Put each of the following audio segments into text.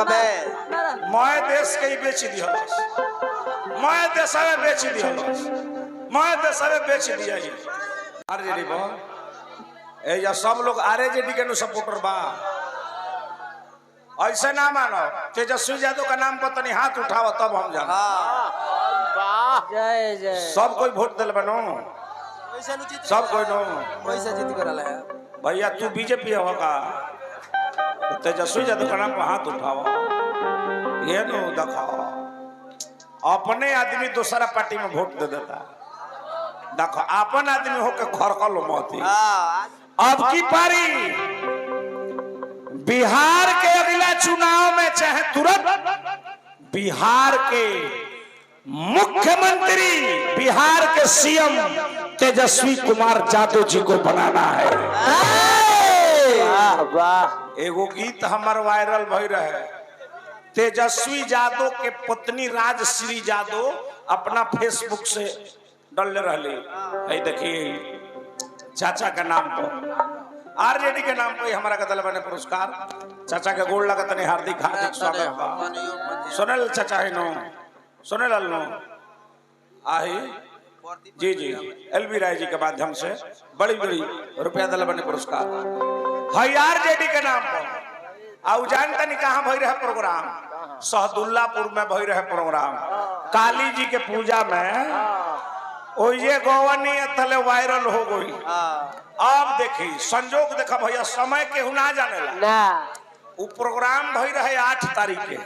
मैं देश के ही बेच दिहलस, मैं देशवे बेच दिहलस, मैं देशवे बेच दिया ही। आरजेडी बा ए या सब लोग आरजेडी के नु सपोर्टर बा, ऐसे ना मानो। तेजस्वी यादव का नाम पर तनी हाथ उठाओ तब हम जान। जय जय सब कोई वोट दिल बनो, सब कोई नो पैसा जीत कर रहा है भैया। तू बीजेपी होगा, तेजस्वी यादव का नाम पर हाथ उठाओ, ये नो दिखाओ। अपने आदमी दूसरा पार्टी में वोट दे देता, देखो अपन आदमी होके खरकल मोती। अब की पारी बिहार के अगला चुनाव में चाहे तुरंत बिहार के मुख्यमंत्री, बिहार के सीएम तेजस्वी कुमार यादव जी को बनाना है। वाह, एगो गीत हमार वायरल भई रहे। तेजस्वी यादव के पत्नी राजश्री यादव अपना फेसबुक से डाल रही, देखिए चाचा के नाम पर, आरजेडी के नाम पर हमारा कदल बने पुरस्कार। चाचा के गोड़ लगा तने हार्दिक हार्दिक स्वागत बा। सुनल चाचा है नो, सुनल नो आही जी जी एलबी राय जी के माध्यम से बड़ी बड़ी रुपया दल बने पुरस्कार है आरजेडी के नाम पर। आउ जानता नहीं कहाँ भई रहे प्रोग्राम, सहदुल्लापुर में भई रहे प्रोग्राम, काली जी के पूजा में। ओ ये गोवनी तले वायरल हो गई। अब देखी संजोग देखा भैया, समय के ना जानेला ना। वो प्रोग्राम भई रहे 8 तारीख के,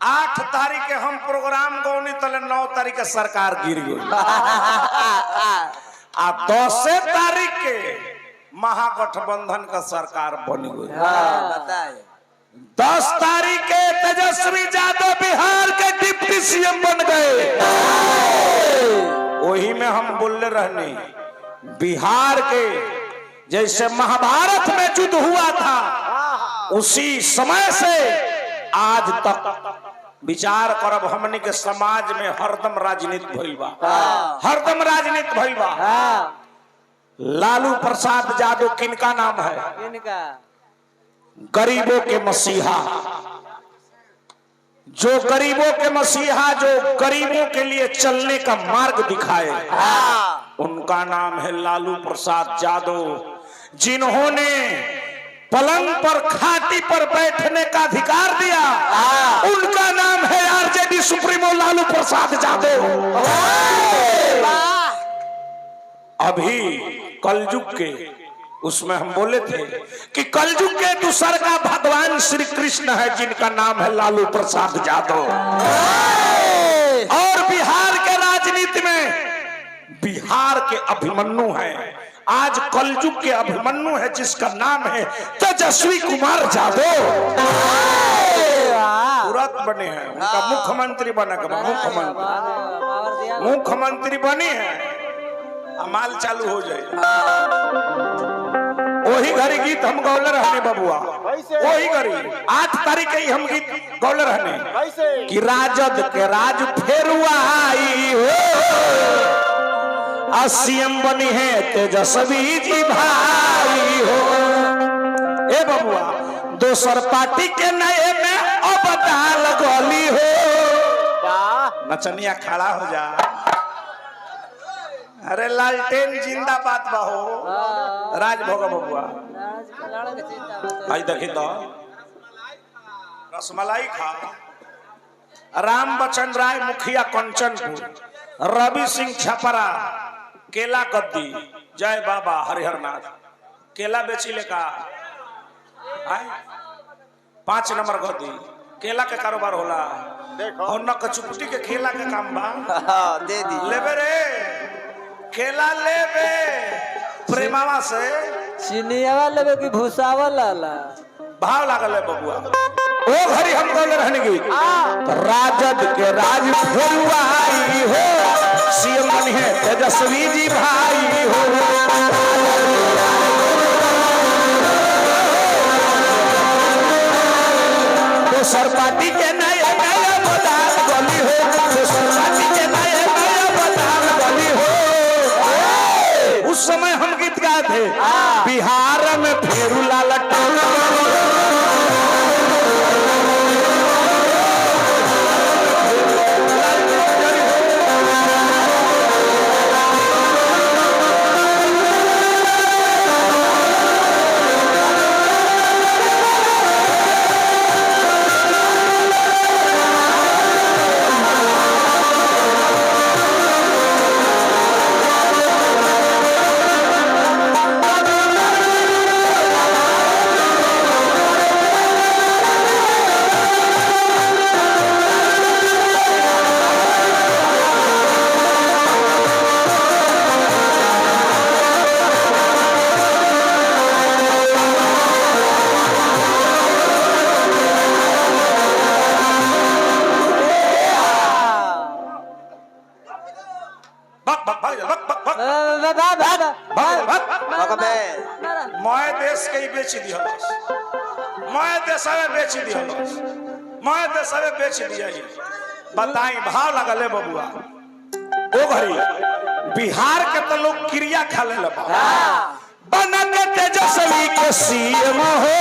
8 तारीख के हम प्रोग्राम गौनी तले 9 तारीख के सरकार गिर गई। आ 10 तारीख के महागठबंधन का सरकार बन गई। 10 तारीख के तेजस्वी यादव बिहार के डिप्टी सीएम बन गए। वही में हम बोलने रहने, बिहार के जैसे महाभारत में युद्ध हुआ था, उसी समय से आज तक विचार करब हमने के समाज में हरदम राजनीति भइल बा, हरदम राजनीति भइल बा। लालू प्रसाद यादव किनका नाम है? किनका? गरीबों के मसीहा, जो गरीबों के मसीहा, जो गरीबों के लिए चलने का मार्ग दिखाए, उनका नाम है लालू प्रसाद यादव। जिन्होंने पलंग पर खाटी पर बैठने का अधिकार दिया, उनका नाम है आरजेडी सुप्रीमो लालू प्रसाद यादव। अभी कलयुग के उसमें हम बोले थे कि कलयुग के दूसर का भगवान श्री कृष्ण है, जिनका नाम है लालू प्रसाद यादव। और बिहार के राजनीति में बिहार के अभिमन्यु है, आज कलयुग के अभिमन्यु है, जिसका नाम है तेजस्वी कुमार यादव। तुरंत बने हैं, उनका मुख्यमंत्री बना, मुख्यमंत्री बने हैं, अमाल चालू हो जाए। वही घड़ी गीत हम गौले रहने बबुआ, वही घड़ी 8 तारीख के ही हम गीत गौले रहने कि राजद के राज फेरुआ आई हो, सीएम बनी है तेजस्वी जी भाई हो। ए बबुआ दोसर पार्टी के नए में अब दाल गली हो। नचनिया खड़ा हो जा, अरे लालटेन जिंदाबाद बहो, राजभोग बबुआ। आई देखी तो रसमलाई खा। राम बच्चन राय मुखिया कंचनपुर, रवि सिंह छपरा, केला गद्दी, जय बाबा हरिहरनाथ। केला बेची ले का 5 नंबर गद्दी, केला के कारोबार होला। और न कचुपटी के केला के काम बा, दे दी लेबे रे, केला लेबे प्रेमावा से, चिनियावा लेबे की भूसावा लाला भाव लागल है बबुआ। ओ घड़ी हम बोले रहने की राजद के राज फेरुआ आई हो, सीएम बनी है तेजस्वी जी भाई हो। दोसर पार्टी के नया नया बदाल गली हो, दोसर पार्टी के नया नया बदाल गली हो। उस समय हम गीत गाए थे, बिहार में फेरू लाल बक बक भाग जा, बक बक बक मैं देश के ही बेच दिया, मैं देशवे बेच दिया, मैं देशवे बेच दिया। बताई भाव लगल है बबुआ। ओ घड़ी बिहार के तो लोग क्रिया खा ले बना के तेजस्वी के सीएम हो,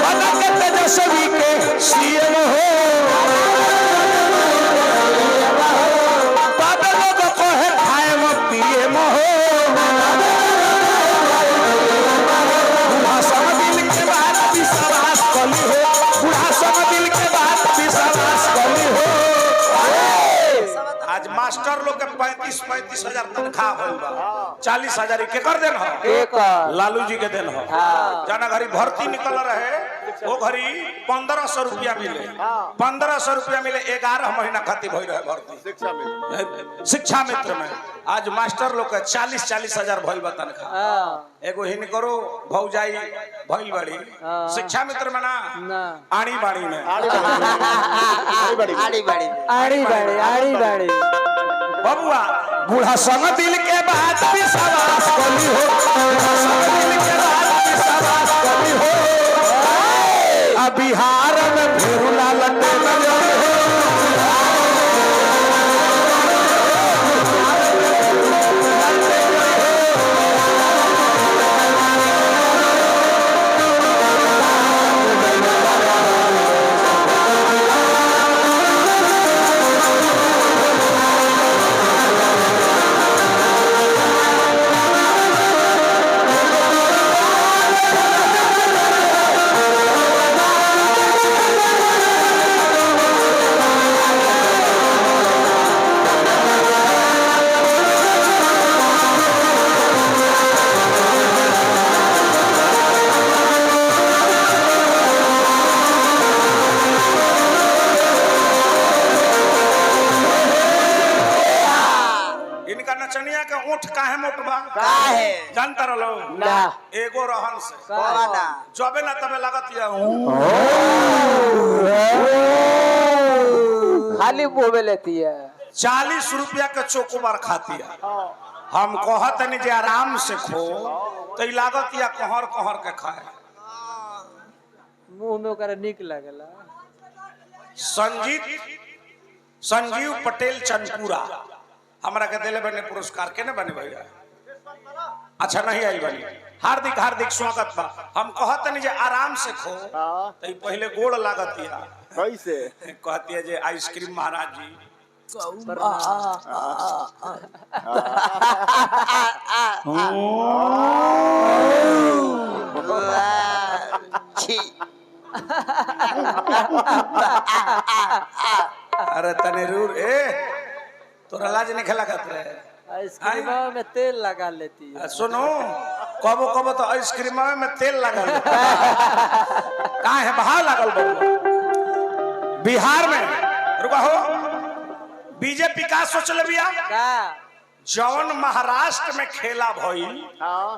बना के तेजस्वी के सीएम हो, बाबे लोग को है खाए में पीएम हो, बुढ़ा सब दिल के बाद विश्वास कली हो, बुढ़ा सब दिल के बाद विश्वास कली हो। आज मास्टर लोग के 35-35 हजार तनख्वाह होल बा, 40,000 के कर देन हो, लालू जी के देन हो। जाना घरी भर्ती निकल रहे वो घरी 1500 रुपया मिले, 1500 रुपया मिले 11 महीना खातिर भई रहे भर्ती शिक्षा मित्र में। आज मास्टर लोग के 40-40 हजार भइल बा तनख्वाह। एगो हिन करो भौजाई भइल बड़ी शिक्षा मित्र में ना आड़ी बाड़ी में, आड़ी बाड़ी बबुआ बूढ़ा संग दिल के बात विश्वास कली हो, बूढ़ा संग दिल के बात विश्वास कली हो। अब बिहार में भेरुला लटे नजर हो, काहे मोटबा काहे जानता रहो ना एगो रहन से ना जबे ना तबे लागत या खाली बोले लेती है 40 रुपया के चोकोबार खाती है। हम कहत नहीं जे आराम से खो तो लागत या कहर कहर के खाए मुंह में ओकरा निक लागला। संजीव पटेल चनपुरा हमरा के दिले बने पुरस्कार केने बने भैया? अच्छा नहीं आई बनी, हार्दिक हार्दिक स्वागत बा। हम कहत नहीं जे आराम से खो तो पहले गोड़ लागत या कैसे कहती है जे आइसक्रीम महाराज जी अरे तने रूर तोरा लाज नहीं खेला खाते आइसक्रीम में तेल लगा लेती है। सुनो कबो कबो तो आइसक्रीम में तेल लगा कहाँ है बहा लागल बिहार में रुका हो बीजेपी का सोचल बिया जौन महाराष्ट्र में खेला भइल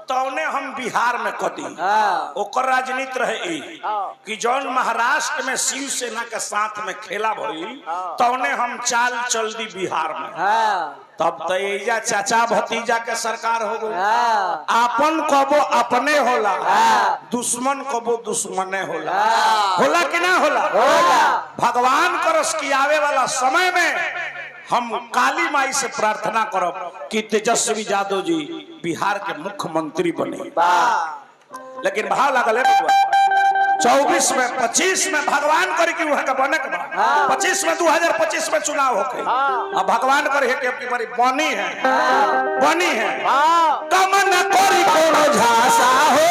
तौने हम बिहार में कदी ओकर राजनीति रहे कि जौन महाराष्ट्र में शिवसेना के साथ में खेला भइल तौने हम चाल चल दी बिहार में। तब तो एजा चाचा भतीजा के सरकार हो गई। आपन कबो अपने होला दुश्मन कबो दुश्मने होला। होला कि ना होला? भगवान करस की आवे वाला समय में हम काली माई से प्रार्थना करब कि तेजस्वी यादव जी बिहार के मुख्यमंत्री बने। लेकिन भाव लागल है 24 में 25 में भगवान करे कि वहां का बने के 25 में 2025 में चुनाव होके अब भगवान करे कि अपनी बारी बनी है कमन करी कोनो झांसा हो